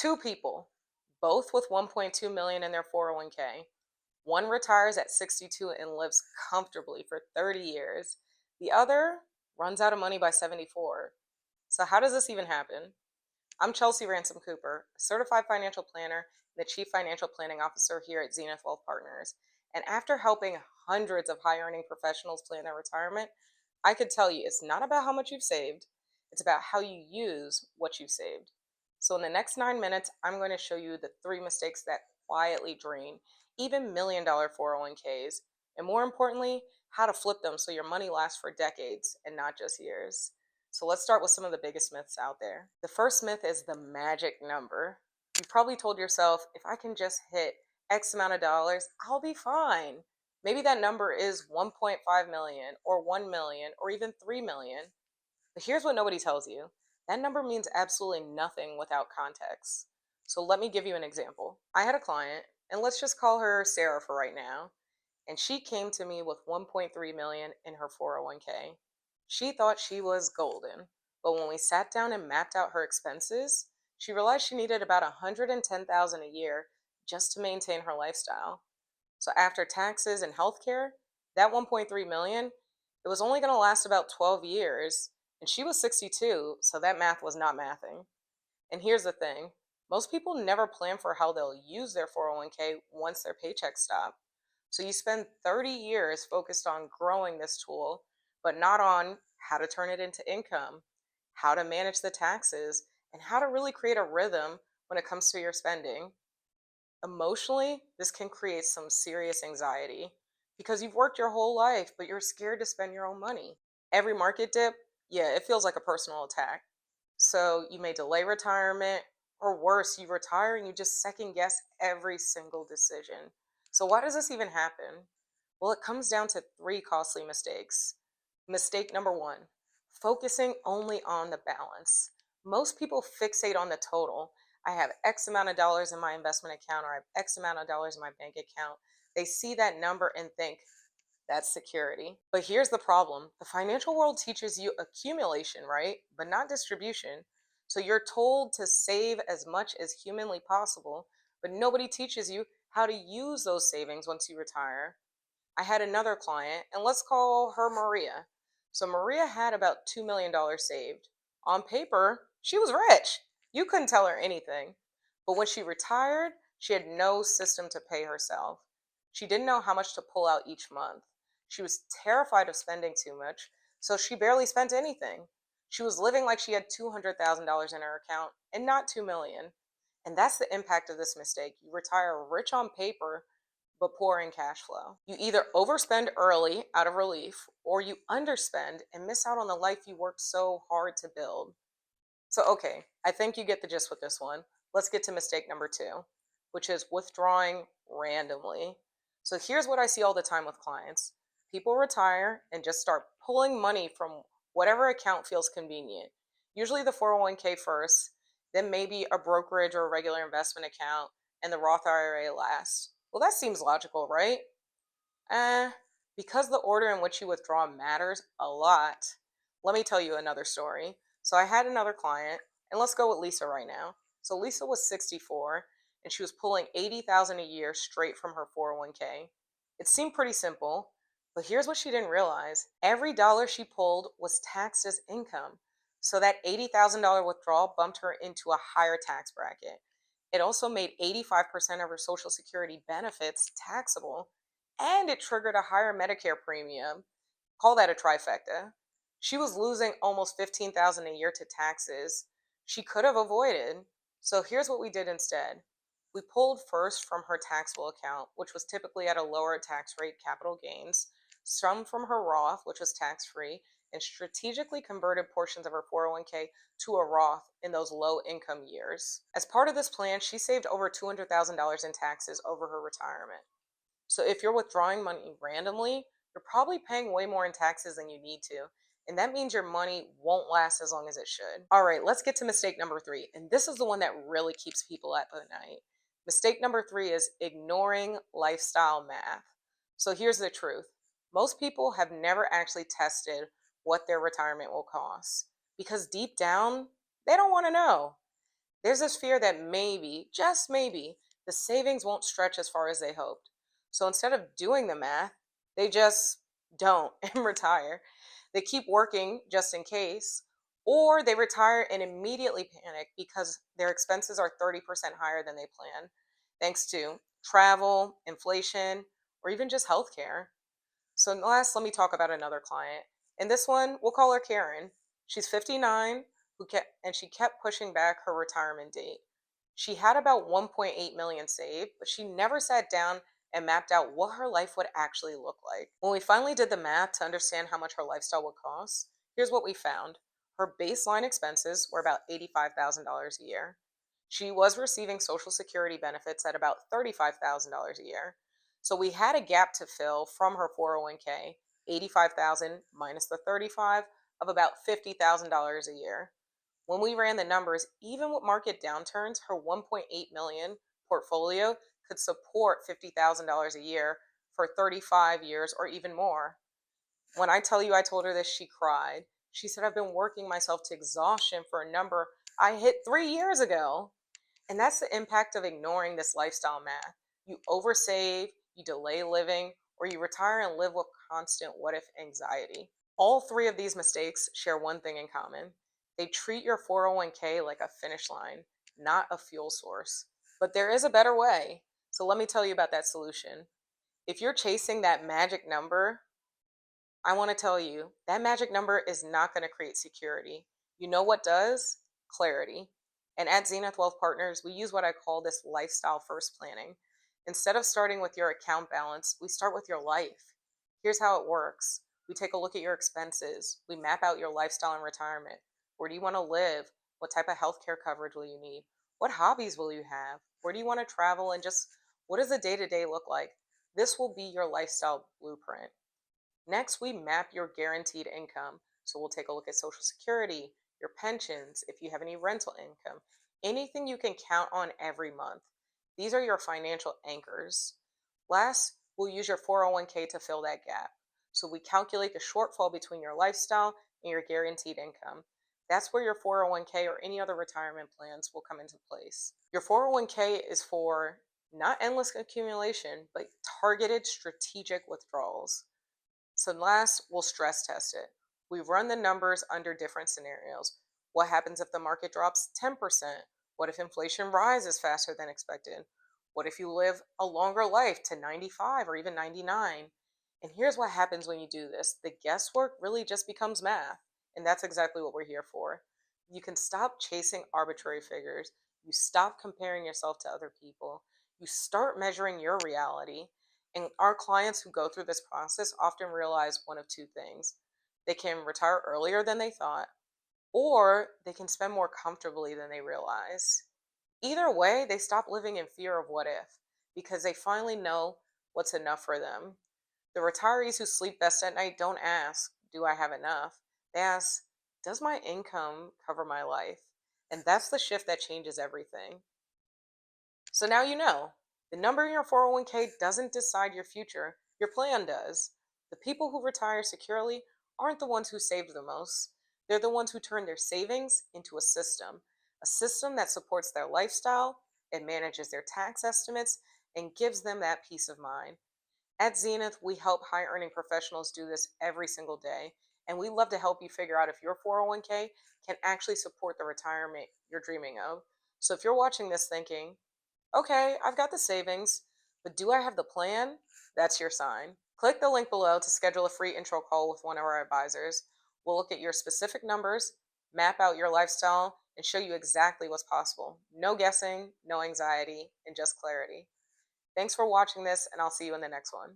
Two people, both with 1.2 million in their 401k. One retires at 62 and lives comfortably for 30 years. The other runs out of money by 74. So how does this even happen? I'm Chelsea Ransom-Cooper, a certified financial planner and the Chief Financial Planning Officer here at Zenith Wealth Partners. And after helping hundreds of high-earning professionals plan their retirement, I could tell you it's not about how much you've saved, it's about how you use what you've saved. So in the next 9 minutes, I'm going to show you the 3 mistakes that quietly drain even million-dollar 401ks, and more importantly, how to flip them so your money lasts for decades and not just years. So let's start with some of the biggest myths out there. The first myth is the magic number. You've probably told yourself, if I can just hit X amount of dollars, I'll be fine. Maybe that number is 1.5 million or 1 million or even 3 million. But here's what nobody tells you. That number means absolutely nothing without context. So let me give you an example. I had a client, and let's just call her Sarah for right now, and she came to me with 1.3 million in her 401k. She thought she was golden, but when we sat down and mapped out her expenses, she realized she needed about 110,000 a year just to maintain her lifestyle. So after taxes and healthcare, that 1.3 million, it was only going to last about 12 years, and she was 62, so that math was not mathing. And here's the thing, most people never plan for how they'll use their 401k once their paychecks stop. So you spend 30 years focused on growing this tool, but not on how to turn it into income, how to manage the taxes, and how to really create a rhythm when it comes to your spending. Emotionally, this can create some serious anxiety because you've worked your whole life, but you're scared to spend your own money. Every market dip, yeah, it feels like a personal attack. So you may delay retirement, or worse, you retire and you just second guess every single decision. So why does this even happen? Well, it comes down to three costly mistakes. Mistake number one, focusing only on the balance. Most people fixate on the total. I have X amount of dollars in my investment account, or I have X amount of dollars in my bank account. They see that number and think, that's security. But here's the problem. The financial world teaches you accumulation, right? But not distribution. So you're told to save as much as humanly possible, but nobody teaches you how to use those savings once you retire. I had another client, and let's call her Maria. So Maria had about $2 million saved. On paper, she was rich. You couldn't tell her anything. But when she retired, she had no system to pay herself. She didn't know how much to pull out each month. She was terrified of spending too much, so she barely spent anything. She was living like she had $200,000 in her account and not 2 million. And that's the impact of this mistake. You retire rich on paper, but poor in cash flow. You either overspend early out of relief, or you underspend and miss out on the life you worked so hard to build. So, okay, I think you get the gist with this one. Let's get to mistake number two, which is withdrawing randomly. So here's what I see all the time with clients. People retire and just start pulling money from whatever account feels convenient. Usually the 401k first, then maybe a brokerage or a regular investment account, and the Roth IRA last. Well, that seems logical, right? Eh, because the order in which you withdraw matters a lot. Let me tell you another story. So I had another client, and let's go with Lisa right now. So Lisa was 64, and she was pulling 80,000 a year straight from her 401k. It seemed pretty simple, but here's what she didn't realize. Every dollar she pulled was taxed as income. So that $80,000 withdrawal bumped her into a higher tax bracket. It also made 85% of her Social Security benefits taxable, and it triggered a higher Medicare premium. Call that a trifecta. She was losing almost 15,000 a year to taxes she could have avoided. So here's what we did instead. We pulled first from her taxable account, which was typically at a lower tax rate, capital gains, some from her Roth, which was tax-free, and strategically converted portions of her 401k to a Roth in those low income years. As part of this plan, she saved over $200,000 in taxes over her retirement. So if you're withdrawing money randomly, you're probably paying way more in taxes than you need to. And that means your money won't last as long as it should. All right, let's get to mistake number three. And this is the one that really keeps people up at night. Mistake number three is ignoring lifestyle math. So here's the truth. Most people have never actually tested what their retirement will cost because deep down, they don't want to know. There's this fear that maybe, just maybe, the savings won't stretch as far as they hoped. So instead of doing the math, they just don't and retire. They keep working just in case, or they retire and immediately panic because their expenses are 30% higher than they planned, thanks to travel, inflation, or even just healthcare. So last, let me talk about another client. And this one, we'll call her Karen. She's 59, she kept pushing back her retirement date. She had about 1.8 million saved, but she never sat down and mapped out what her life would actually look like. When we finally did the math to understand how much her lifestyle would cost, here's what we found. Her baseline expenses were about $85,000 a year. She was receiving Social Security benefits at about $35,000 a year. So we had a gap to fill from her 401k, 85,000 minus the 35 of about $50,000 a year. When we ran the numbers, even with market downturns, her 1.8 million portfolio could support $50,000 a year for 35 years or even more. When I tell you I told her this, she cried. She said, I've been working myself to exhaustion for a number I hit 3 years ago. And that's the impact of ignoring this lifestyle math. You oversave, you delay living, or you retire and live with constant what if anxiety. All three of these mistakes share one thing in common. They treat your 401k like a finish line, not a fuel source. But there is a better way. So let me tell you about that solution. If you're chasing that magic number, I want to tell you that magic number is not going to create security. You know what does? Clarity. And at Zenith Wealth Partners, we use what I call this lifestyle first planning. Instead of starting with your account balance, we start with your life. Here's how it works. We take a look at your expenses. We map out your lifestyle in retirement. Where do you want to live? What type of healthcare coverage will you need? What hobbies will you have? Where do you want to travel? And just what does the day to day look like? This will be your lifestyle blueprint. Next, we map your guaranteed income. So we'll take a look at Social Security, your pensions, if you have any rental income, anything you can count on every month. These are your financial anchors. Last, we'll use your 401k to fill that gap. So we calculate the shortfall between your lifestyle and your guaranteed income. That's where your 401k or any other retirement plans will come into place. Your 401k is for not endless accumulation, but targeted strategic withdrawals. So last, we'll stress test it. We run the numbers under different scenarios. What happens if the market drops 10%? What if inflation rises faster than expected? What if you live a longer life to 95 or even 99? And here's what happens when you do this. The guesswork really just becomes math. And that's exactly what we're here for. You can stop chasing arbitrary figures. You stop comparing yourself to other people. You start measuring your reality. And our clients who go through this process often realize one of two things. They can retire earlier than they thought, or they can spend more comfortably than they realize. Either way, they stop living in fear of what if, because they finally know what's enough for them. The retirees who sleep best at night don't ask, do I have enough? They ask, does my income cover my life? And that's the shift that changes everything. So now you know. The number in your 401k doesn't decide your future, your plan does. The people who retire securely aren't the ones who saved the most. They're the ones who turn their savings into a system that supports their lifestyle, it manages their tax estimates, and gives them that peace of mind. At Zenith, we help high earning professionals do this every single day, and we love to help you figure out if your 401k can actually support the retirement you're dreaming of. So if you're watching this thinking, okay, I've got the savings, but do I have the plan? That's your sign. Click the link below to schedule a free intro call with one of our advisors. We'll look at your specific numbers, map out your lifestyle, and show you exactly what's possible. No guessing, no anxiety, and just clarity. Thanks for watching this, and I'll see you in the next one.